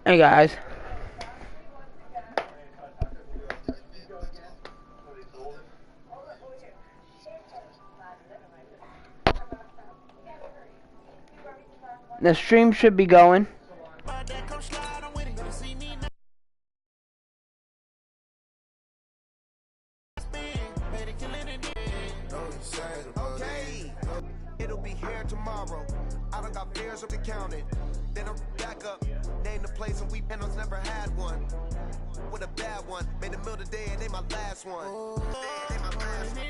Hey guys. The stream should be going. It'll be here tomorrow. I done got fears of the counted. Then I'm back up. Name the place and we panels never had one. With a bad one. Made a meal today and they my last one. They my last one.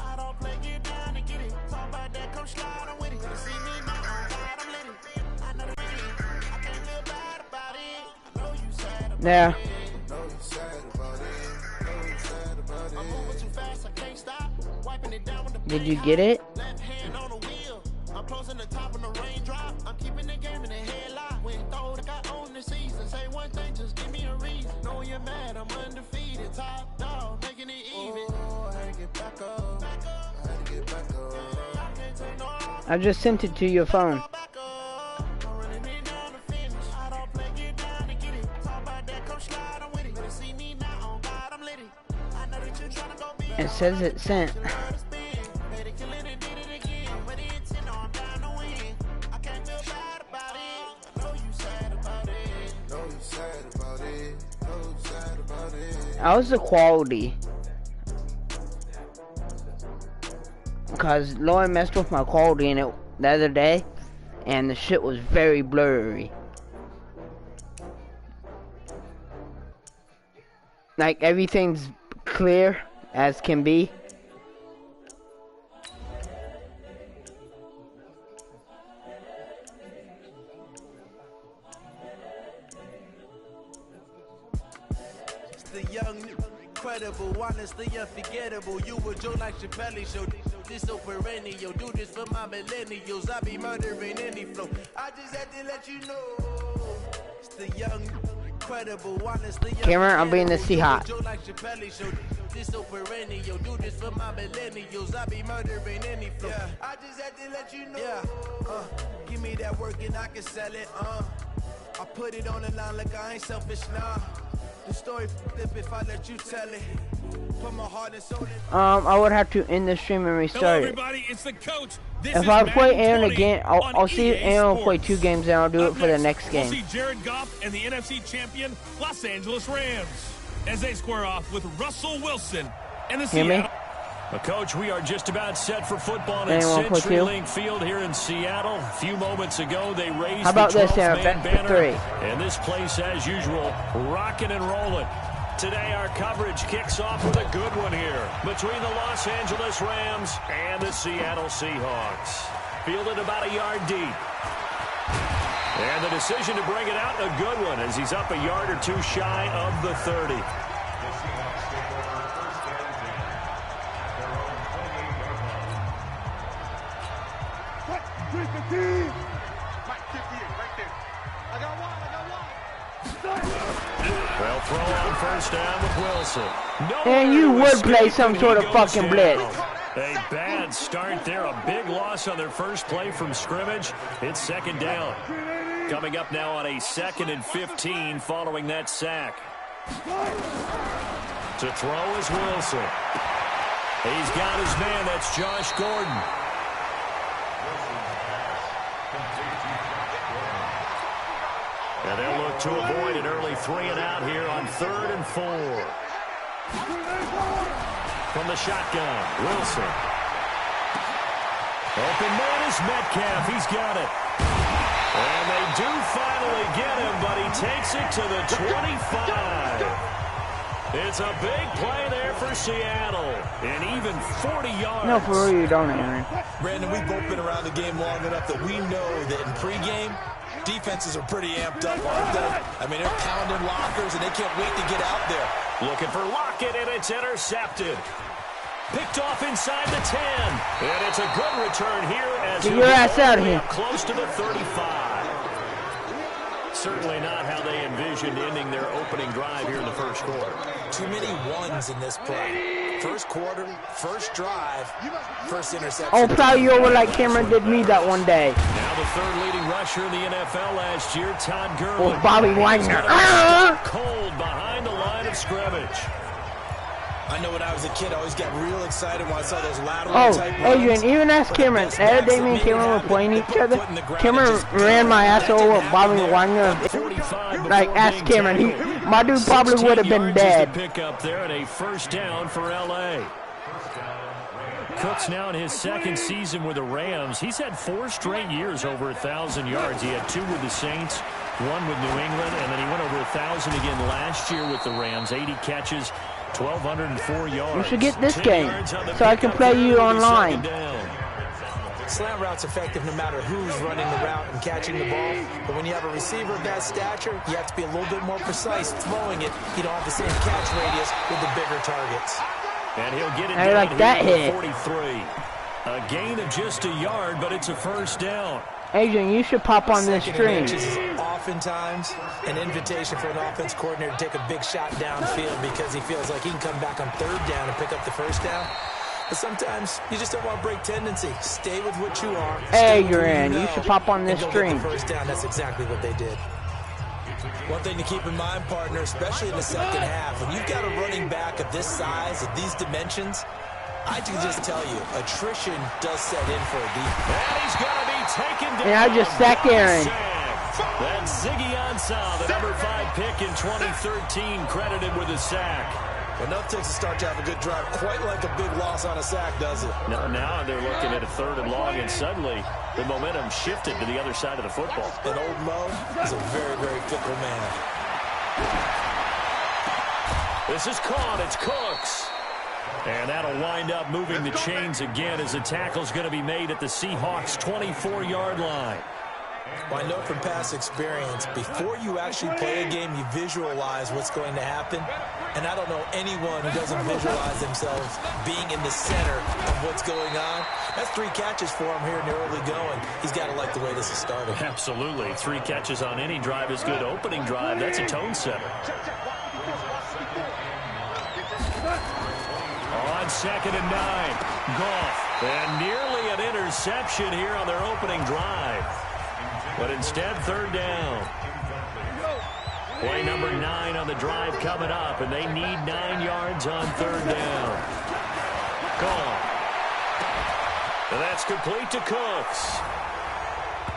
I don't play, get down and get it. Talk about that, come slide on with it. See me now, God, I'm lit. I know the I can't feel bad about it. I know you sad about Yeah. it. I know you sad about it. I know you sad about it. I'm moving too fast, I can't stop. Wiping it down with the Did you get it? left hand on the wheel. I'm closing the top on the raindrop. I'm keeping the game in the headlock. When throw the I own the season. Say one thing, just give me a reason. Know you're mad, I'm undefeated. Top dog, making it even. Oh, I had to get back up. I had to get back up. I can't take no I just sent it to your phone. It says it sent. How's the quality? Because Lauren messed with my quality in it the other day, and the shit was very blurry. Like everything's clear as can be. The young, incredible, honestly unforgettable. You were Joe like Chappelle show. This so perennial. Do this for my millennials. I be murdering any flow. I just had to let you know. It's the young, incredible, honestly. Cameron, I'm being the Seahawk. Joe like Chappelle show. This so perennial. Do this for my millennials. I be murdering any flow. Yeah. I just had to let you know. Yeah. Give me that work and I can sell it. I put it on the line like I ain't selfish now. The story flip if I let you tell it. Put my heart and soul in. I would have to end the stream and restart Hello, it. everybody. It's the coach. This If I is play Madden Aaron 20 again, I'll see if EA Aaron will play Sports. 2 games and I'll do it Up for the next, next game. We'll see Jared Goff and the NFC champion Los Angeles Rams as they square off with Russell Wilson and the Hear me? Seattle. Well, Coach, we are just about set for football at Anyone put two? CenturyLink Field here in Seattle. A few moments ago, they raised How about the this, 12th Aaron? man Bet for banner. 3. And this place, as usual, rocking and rolling. Today, our coverage kicks off with a good one here between the Los Angeles Rams and the Seattle Seahawks. Fielded about a yard deep. And the decision to bring it out, a good one, as he's up a yard or 2 shy of the 30. Well, throw on first down with Wilson. And you would play some sort of fucking blitz. A bad start there. A big loss on their first play from scrimmage. It's second down. Coming up now on a 2nd and 15 following that sack. To throw is Wilson. He's got his man. That's Josh Gordon. And they'll look to avoid an early 3 and out here on 3rd and 4. From the shotgun, Wilson. Open man is Metcalf. He's got it. And they do finally get him, but he takes it to the 25. It's a big play there for Seattle. And even 40 yards. No, for real, you don't, Aaron. Brandon, we've both been around the game long enough that we know that in pregame, defenses are pretty amped up, aren't they? I mean, they're pounding lockers, and they can't wait to get out there. Looking for Lockett, and it's intercepted. Picked off inside the 10. And it's a good return here as Get your ass out of here. Close to the 35. Certainly not how they envisioned ending their opening drive here in the first quarter. Too many ones in this play. First quarter, first drive, first interception. I'll plow you over like Cameron did me that one day. Now the third leading rusher in the NFL last year, Todd Gurley. Or Bobby Wagner. Cold behind the line of scrimmage. I know when I was a kid, I always got real excited when I saw those lateral type runs. Adrian, even ask Cameron. The other day me and Cameron were playing each other. Cameron ran my ass over with Bobby Wagner. Like, ask Cameron. My dude probably would have been dead. Pick up there and a first down for LA. Cook's now in his second season with the Rams. He's had 4 straight years over 1,000 yards. He had 2 with the Saints, 1 with New England, and then he went over 1,000 again last year with the Rams. 80 catches, 1,204 yards. You should get this game so I can play you online. Slant route's effective no matter who's running the route and catching the ball. But when you have a receiver of that stature, you have to be a little bit more precise throwing it. You don't have the same catch radius with the bigger targets. And he'll get it I like that hit. 43. A gain of just a yard, but it's a first down. Adrian, you should pop on this stream. Is oftentimes an invitation for an offense coordinator to take a big shot downfield because he feels like he can come back on third down and pick up the first down. But sometimes you just don't want to break tendency. Stay with what you are. Adrian, you should pop on this stream. First down, that's exactly what they did. One thing to keep in mind, partner, especially in the second half, when you've got a running back of this size, of these dimensions, I can just tell you, attrition does set in for a defense. And he's going to be taken down. And I just sacked Aaron. That's Ziggy Ansah, the number 5 pick in 2013, credited with a sack. Enough takes to start to have a good drive, quite like a big loss on a sack, does it? Now they're looking at a 3rd and long, and suddenly the momentum shifted to the other side of the football. And old Mo is a very, very fickle man. This is caught. It's Cooks. And that'll wind up moving the chains again as the tackle's going to be made at the Seahawks' 24-yard line. Well, I know from past experience, before you actually play a game, you visualize what's going to happen. And I don't know anyone who doesn't visualize themselves being in the center of what's going on. That's 3 catches for him here in the early going. He's got to like the way this is starting. Absolutely. 3 catches on any drive is good. Opening drive, that's a tone setter. On 2nd and 9, Goff. And nearly an interception here on their opening drive. But instead, 3rd down. Play number 9 on the drive coming up, and they need 9 yards on 3rd down. Goff. And that's complete to Cooks.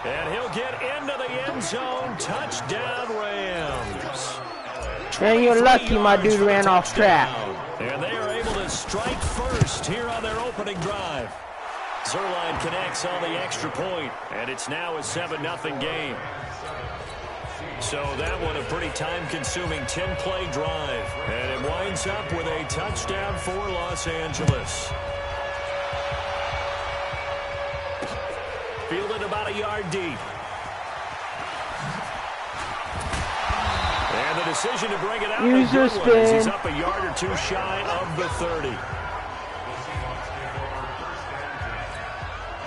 And he'll get into the end zone. Touchdown, Rams. And you're lucky my dude ran off track. And they are able to strike first here on their opening drive. Zerline connects on the extra point, and it's now a 7-0 game. So that one a pretty time-consuming 10-play drive. And it winds up with a touchdown for Los Angeles. Fielded about a yard deep. And the decision to bring it out. He's up a yard or 2 shy of the 30.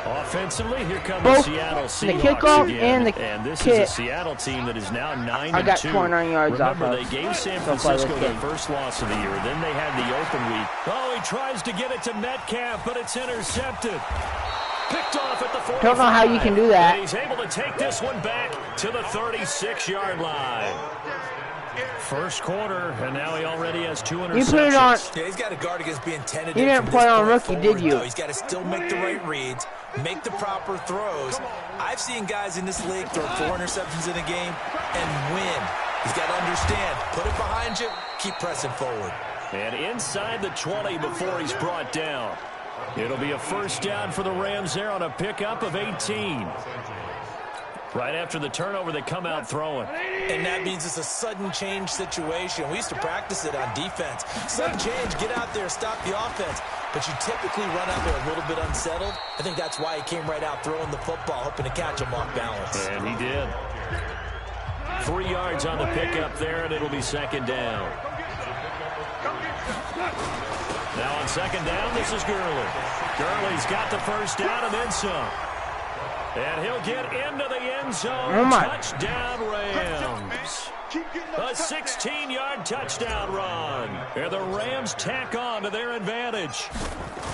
Offensively, here come the Seattle Seahawks the kickoff again. And this kick. is a Seattle team that is now 9-2. I got 29 yards off Remember, of. they gave San Francisco their first loss of the year. Then they had the open week. Oh, he tries to get it to Metcalf, but it's intercepted. Picked off at the 45. Don't know how you can do that. And he's able to take this one back to the 36-yard line. First quarter, and now he already has 2 interceptions. You put it on. Yeah, he's got to guard against being tentative. You didn't play on rookie, did you? He's got to still make the right reads, make the proper throws. I've seen guys in this league throw 4 interceptions in a game and win. He's got to understand, put it behind you, keep pressing forward. And inside the 20 before he's brought down. It'll be a first down for the Rams there on a pickup of 18. Right after the turnover, they come out throwing. And that means it's a sudden change situation. We used to practice it on defense. Sudden change, get out there, stop the offense. But you typically run out there a little bit unsettled. I think that's why he came right out throwing the football, hoping to catch him off balance. And he did. 3 yards on the pickup there, and it'll be 2nd down. Now on second down, this is Gurley. Gurley's got the first down and then some. And he'll get into the end zone. Touchdown, Rams. A 16-yard touchdown run. And the Rams tack on to their advantage.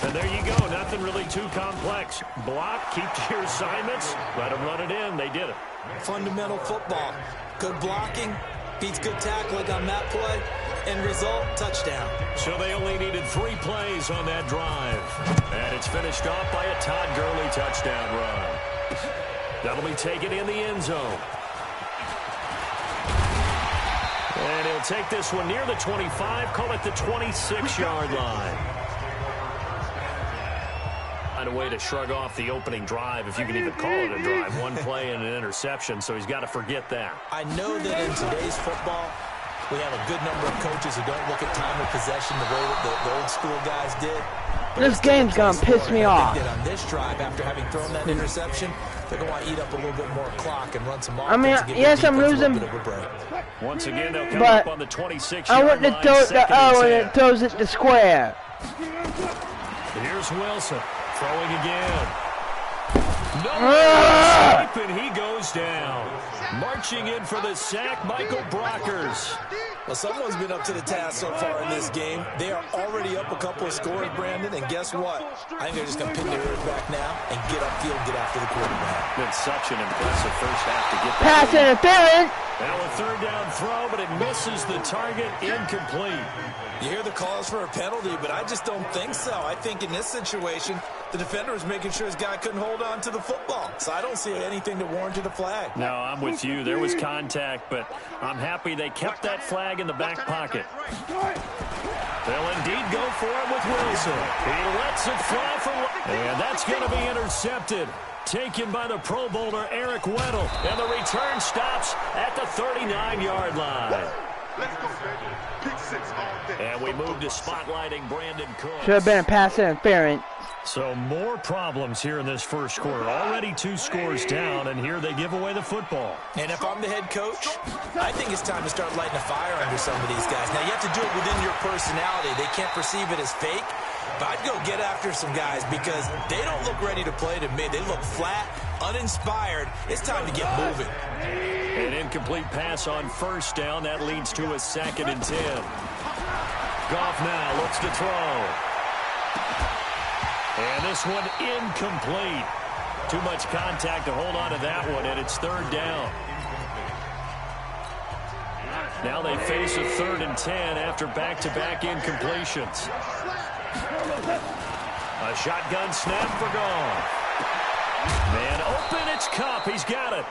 And there you go. Nothing really too complex. Block, keep to your assignments. Let them run it in. They did it. Fundamental football. Good blocking. Beats good tackling on that play. End result, touchdown. So they only needed 3 plays on that drive. And it's finished off by a Todd Gurley touchdown run. That'll be taken in the end zone. And he'll take this one near the 25, call it the 26-yard line. Find a way to shrug off the opening drive, if you can even call it a drive. 1 play and an interception, so he's got to forget that. I know that in today's football, we have a good number of coaches who don't look at time of possession the way that the old school guys did. This game's gonna piss me off. On this drive, after having thrown that interception, they're going to want to eat up a little bit more clock and run some offense. I mean, yes, I'm losing. Once again, they'll come up on the 26-yard line. I want to throw the O and it throws it to square. Here's Wilson throwing again. No escape, and he goes down. Marching in for the sack, Michael Brockers. Well, someone's been up to the task so far in this game. They are already up a couple of scores, Brandon, and guess what? I think they're just going to pin their ears back now and get upfield and get after the quarterback. Been such an impressive first half to get that. Pass interference. Now a third down throw, but it misses the target, incomplete. You hear the calls for a penalty, but I just don't think so. I think in this situation, the defender was making sure his guy couldn't hold on to the football. So I don't see anything to warrant a flag. No, I'm with you. There was contact, but I'm happy they kept that flag in the back pocket. They'll indeed go for it with Wilson. He lets it fly for... And that's going to be intercepted. Taken by the Pro Bowler Eric Weddle. And the return stops at the 39-yard line. Let's go, baby. Pick 6 all day. And we move to spotlighting Brandon Cooks. Should have been a pass interference. So more problems here in this first quarter. Already 2 scores down, and here they give away the football. And if I'm the head coach, I think it's time to start lighting a fire under some of these guys. Now, you have to do it within your personality. They can't perceive it as fake. But I'd go get after some guys because they don't look ready to play to me. They look flat, uninspired. It's time to get moving. An incomplete pass on first down. That leads to a 2nd and 10. Goff now looks to throw. And this one incomplete. Too much contact to hold on to that one, and it's 3rd down. Now they face a 3rd and 10 after back-to-back incompletions. A shotgun snap for Goff. Man open, it's Kupp. He's got it.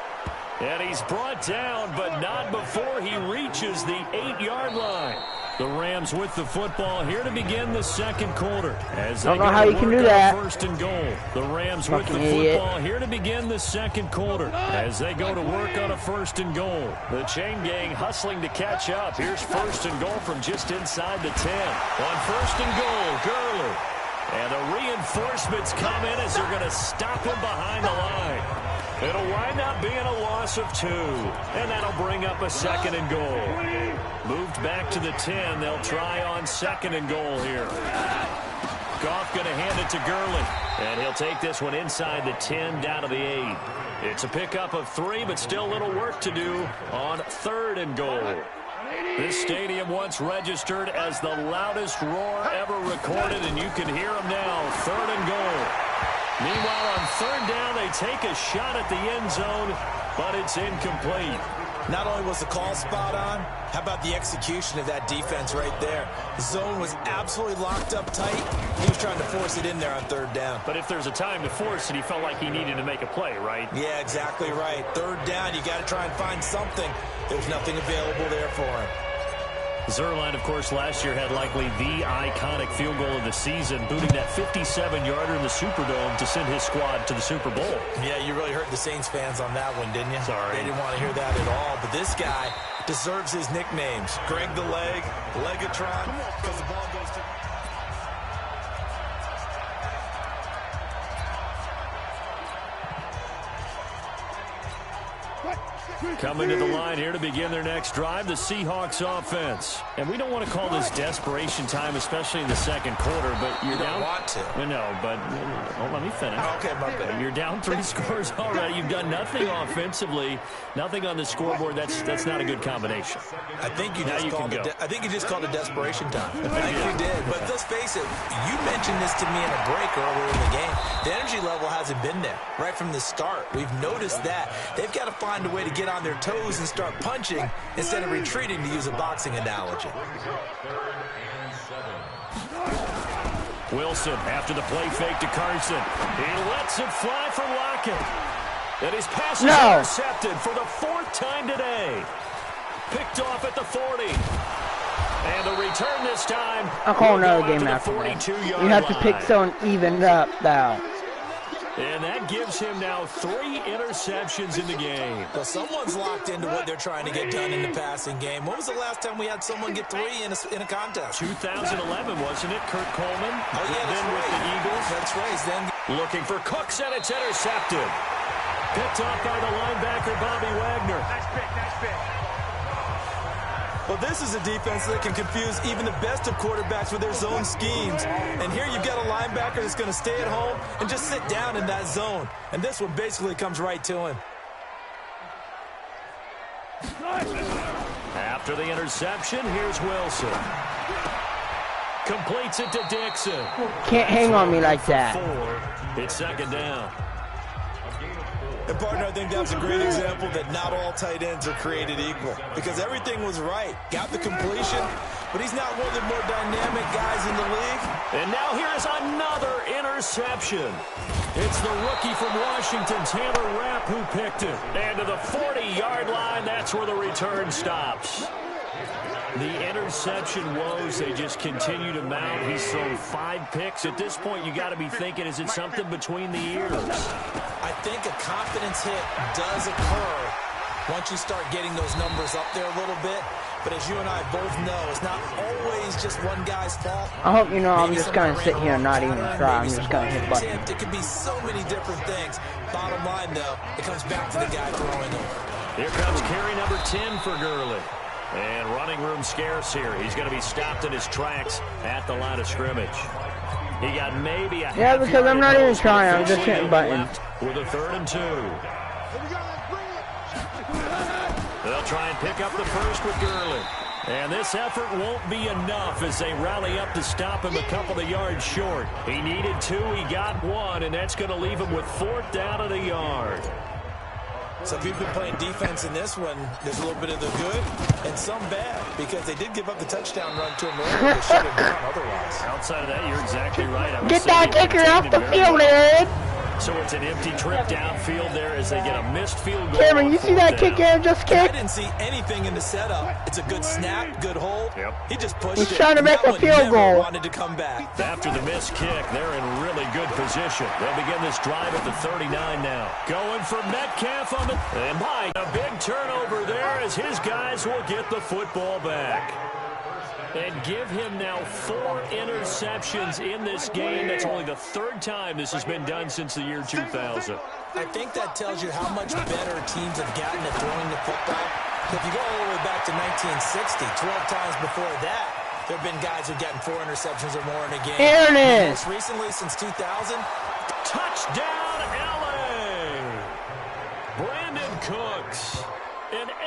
And he's brought down, but not before he reaches the 8-yard line. The Rams with the football here to begin the second quarter. As they don't know how you can do that. 1st and goal. The Rams with the football here to begin the second quarter. As they go to work on a 1st and goal. The chain gang hustling to catch up. Here's 1st and goal from just inside the 10. On 1st and goal, Gurley. And the reinforcements come in as they're going to stop him behind the line. It'll wind up being a loss of 2. And that'll bring up a 2nd and goal. Moved back to the 10. They'll try on 2nd and goal here. Goff going to hand it to Gurley. And he'll take this one inside the 10 down to the 8. It's a pickup of 3, but still a little work to do on 3rd and goal. This stadium once registered as the loudest roar ever recorded, and you can hear them now. 3rd and goal. Meanwhile, on 3rd down, they take a shot at the end zone, but it's incomplete. Not only was the call spot on, how about the execution of that defense right there? The zone was absolutely locked up tight. He was trying to force it in there on 3rd down. But if there's a time to force it, he felt like he needed to make a play, right? Yeah, exactly right. 3rd down, you got to try and find something. There was nothing available there for him. Zuerlein, of course, last year had likely the iconic field goal of the season, booting that 57-yarder in the Superdome to send his squad to the Super Bowl. Yeah, you really hurt the Saints fans on that one, didn't you? Sorry. They didn't want to hear that at all. But this guy deserves his nicknames. Greg the Leg, Legatron, because the ball goes to... Coming to the line here to begin their next drive, the Seahawks offense. And we don't want to call this desperation time, especially in the second quarter, but you're down. You don't want to. No, but let me finish. Okay, my bad. You're down 3 scores already. You've done nothing offensively, nothing on the scoreboard. That's not a good combination. I think you just called it desperation time. I think you did. But let's face it, you mentioned this to me in a break earlier in the game. The energy level hasn't been there right from the start. We've noticed that. They've got to find a way to get on their toes and start punching instead of retreating, to use a boxing analogy. Wilson after the play fake to Carson. He lets it fly for Lockett. And his pass is intercepted for the 4th time today. Picked off at the 40. And the return this time. I'll call another game after that. You have to pick someone evened up now. And that gives him now 3 interceptions in the game. Well, someone's locked into what they're trying to get done in the passing game. When was the last time we had someone get 3 in a contest? 2011, wasn't it? Kurt Coleman. Oh, yeah, that's then right. with the Eagles. That's right. Then looking for Cooks, and it's intercepted. Picked off by the linebacker, Bobby Wagner. Nice pick. Well, this is a defense that can confuse even the best of quarterbacks with their zone schemes. And here you've got a linebacker that's going to stay at home and just sit down in that zone. And this one basically comes right to him. After the interception, here's Wilson. Completes it to Dixon. Can't hang on me like that. 4. It's 2nd down. And, partner, I think that was a great example that not all tight ends are created equal. Because everything was right. Got the completion, but he's not one of the more dynamic guys in the league. And now here is another interception. It's the rookie from Washington, Taylor Rapp, who picked it. And to the 40-yard line, that's where the return stops. The interception woes, they just continue to mount. He's thrown 5 picks. At this point, you got to be thinking, is it something between the ears? I think a confidence hit does occur once you start getting those numbers up there a little bit. But as you and I both know, it's not always just one guy's fault. I hope you know I'm just going to sit here and not even try. I'm just going to hit button. It could be so many different things. Bottom line, though, it comes back to the guy throwing them. Here comes carry number 10 for Gurley. And running room scarce here. He's going to be stopped in his tracks at the line of scrimmage. He got maybe a yeah, because I'm not even trying. I'm just hitting buttons. With a 3rd and 2. They'll try and pick up the first with Gurley. And this effort won't be enough as they rally up to stop him a couple of yards short. He needed 2, he got 1, and that's going to leave him with 4th down at a yard. So if you've been playing defense in this one, there's a little bit of the good and some bad, because they did give up the touchdown run to him earlier. They should have gone otherwise. Outside of that, you're exactly right. Get that kicker off the field, Ed! So it's an empty trip downfield there as they get a missed field goal. Cameron, you see that kick Aaron just kicked? I didn't see anything in the setup. It's a good snap, good hold. Yep. He just pushed He's it. trying to make a field goal. Wanted to come back. After the missed kick, they're in really good position. They'll begin this drive at the 39 now. Going for Metcalf on the... And by a big turnover there as his guys will get the football back. And give him now 4 interceptions in this game. That's only the 3rd time this has been done since the year 2000. I think that tells you how much better teams have gotten at throwing the football. If you go all the way back to 1960, 12 times before that, there have been guys who've gotten 4 interceptions or more in a game. Here it is. Most recently, since 2000. Touchdown, LA! Brandon Cooks.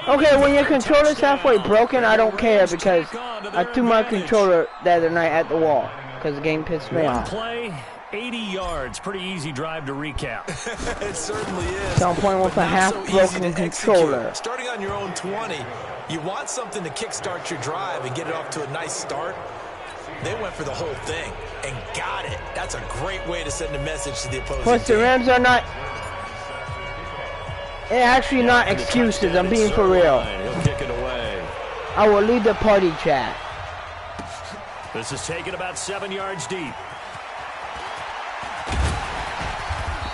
Okay, when your controller's halfway broken, I don't care because I threw my controller the other night at the wall because the game pissed me off. Play, 80 yards. Pretty easy drive to recap. It certainly is. So I'm playing with a half-broken controller. Starting on your own 20, you want something to kickstart your drive and get it off to a nice start. They went for the whole thing and got it. That's a great way to send a message to the opposing Plus, the Rams are not... They're actually not excuses. I'm being for real. He'll kick it away. I will lead the party chat. This is taken about 7 yards deep.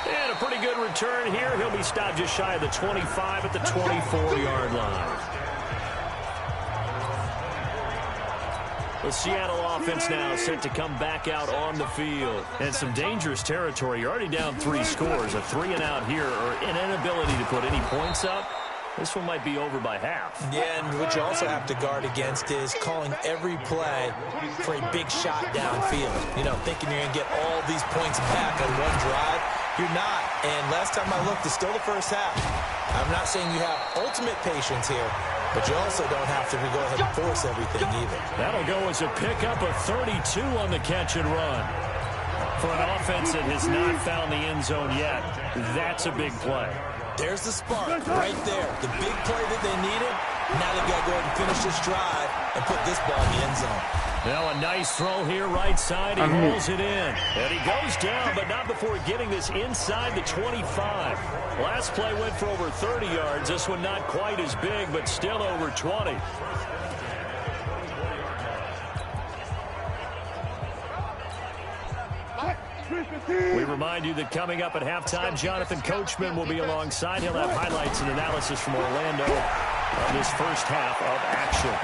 And a pretty good return here. He'll be stopped just shy of the 25 at the 24-yard line. The Seattle offense now set to come back out on the field. And some dangerous territory. You're already down 3 scores. A 3-and-out here or an inability to put any points up. This one might be over by half. Yeah, and what you also have to guard against is calling every play for a big shot downfield. You know, thinking you're going to get all these points back on one drive. You're not. And last time I looked, it's still the first half. I'm not saying you have ultimate patience here, but you also don't have to go ahead and force everything either. That'll go as a pickup of 32 on the catch and run. For an offense that has not found the end zone yet, that's a big play. There's the spark right there. The big play that they needed. Now they've got to go ahead and finish this drive and put this ball in the end zone. Now a nice throw here, right side. He rolls it in. And he goes down, but not before getting this inside the 25. Last play went for over 30 yards. This one not quite as big, but still over 20. We remind you that coming up at halftime, Jonathan Coachman will be alongside. He'll have highlights and analysis from Orlando of this first half of action.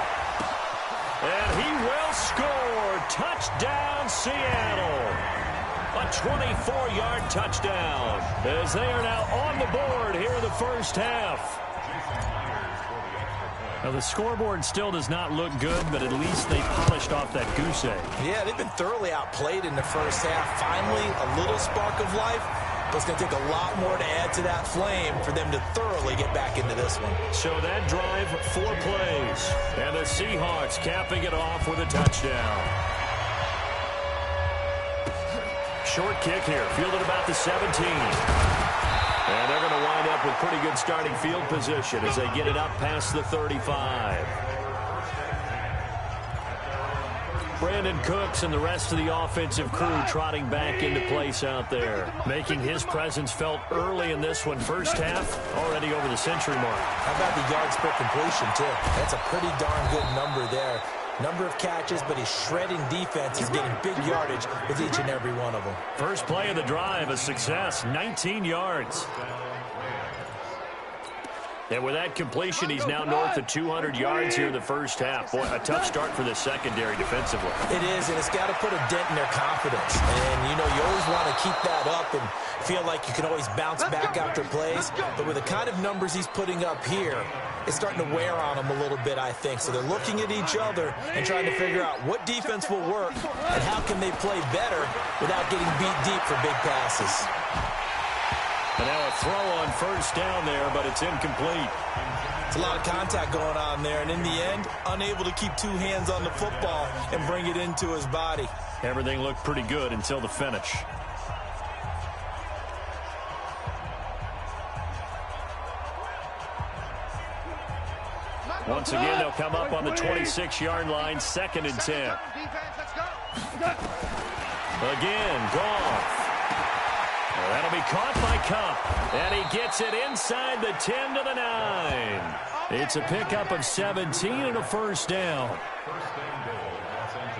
And he will score. Touchdown, Seattle. A 24-yard touchdown as they are now on the board here in the first half. Now, the scoreboard still does not look good, but at least they polished off that goose egg. Yeah, they've been thoroughly outplayed in the first half. Finally, a little spark of life, but it's going to take a lot more to add to that flame for them to thoroughly get back into this one. So that drive, 4 plays, and the Seahawks capping it off with a touchdown. Short kick here, fielded about the 17. And they're going to wind up with pretty good starting field position as they get it up past the 35. Brandon Cooks and the rest of the offensive crew trotting back into place out there, making his presence felt early in this one. First half, already over the century mark. How about the yards per completion, too? That's a pretty darn good number there. Number of catches, but his shredding defense is getting big yardage with each and every one of them. First play of the drive, a success, 19 yards. And with that completion, he's now north of 200 yards here in the first half. Boy, a tough start for the secondary defensively. It is, and it's got to put a dent in their confidence. And, you know, you always want to keep that up and feel like you can always bounce back after plays. But with the kind of numbers he's putting up here, it's starting to wear on them a little bit, I think. So they're looking at each other and trying to figure out what defense will work and how can they play better without getting beat deep for big passes. And now a throw on first down there, but it's incomplete. It's a lot of contact going on there, and in the end, unable to keep 2 hands on the football and bring it into his body. Everything looked pretty good until the finish. Once again, they'll come up on the 26-yard line, 2nd and 10. Again, Goff. That'll be caught by Kupp, and he gets it inside the 10 to the 9. It's a pickup of 17 and a first down.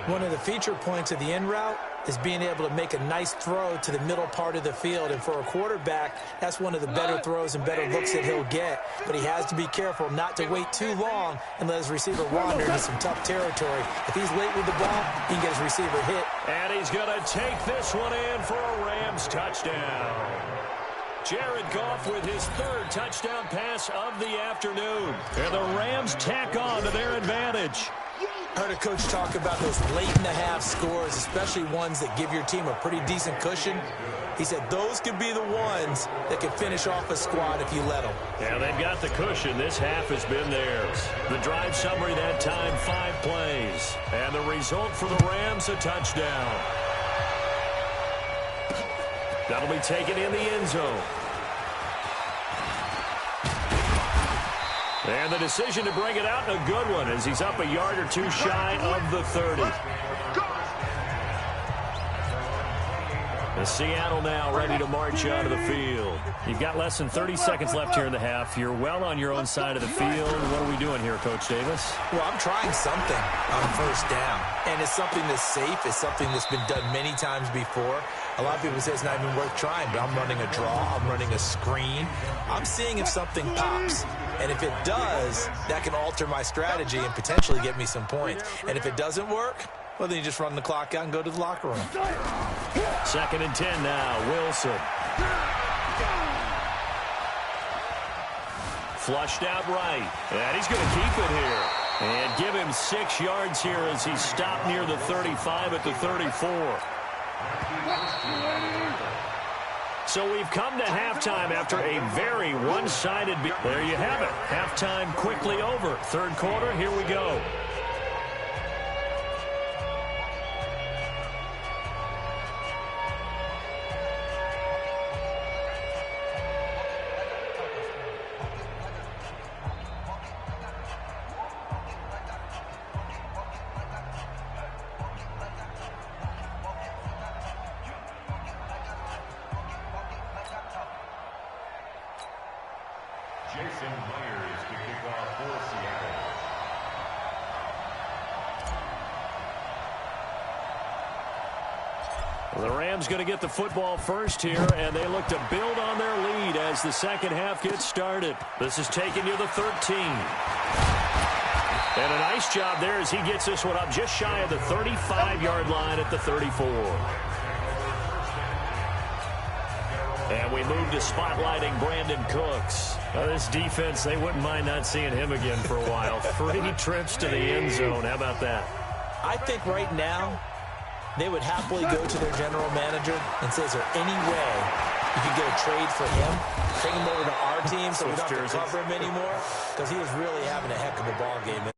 One of the feature points of the in route is being able to make a nice throw to the middle part of the field. And for a quarterback, that's one of the better throws and better looks that he'll get. But he has to be careful not to wait too long and let his receiver wander into some tough territory. If he's late with the ball, he can get his receiver hit. And he's going to take this one in for a Rams touchdown. Jared Goff with his 3rd touchdown pass of the afternoon. And the Rams tack on to their advantage. I heard a coach talk about those late-in-the-half scores, especially ones that give your team a pretty decent cushion. He said those could be the ones that can finish off a squad if you let them. Yeah, they've got the cushion. This half has been theirs. The drive summary that time, 5 plays. And the result for the Rams, a touchdown. That'll be taken in the end zone. And the decision to bring it out, a good one, as he's up a yard or 2 shy of the 30. The Seattle now ready to march out of the field. You've got less than 30 seconds left here in the half. You're well on your own side of the field. What are we doing here, Coach Davis? Well, I'm trying something on first down. And it's something that's safe. It's something that's been done many times before. A lot of people say it's not even worth trying, but I'm running a draw. I'm running a screen. I'm seeing if something pops. And if it does, that can alter my strategy and potentially get me some points. And if it doesn't work, well, then you just run the clock out and go to the locker room. 2nd and 10 now, Wilson. Flushed out right. And he's going to keep it here. And give him 6 yards here as he stopped near the 35 at the 34. So we've come to halftime after a very one-sided. There you have it. Halftime quickly over. Third quarter, here we go. The Rams going to get the football first here, and they look to build on their lead as the second half gets started. This is taking you to 13. And a nice job there as he gets this one up just shy of the 35-yard line at the 34. And we move to spotlighting Brandon Cooks. Well, this defense, they wouldn't mind not seeing him again for a while. 3 trips to the end zone. How about that? I think right now, they would happily go to their general manager and say, is there any way you could get a trade for him? Take him over to our team so we don't have to cover him anymore? Because he is really having a heck of a ball game.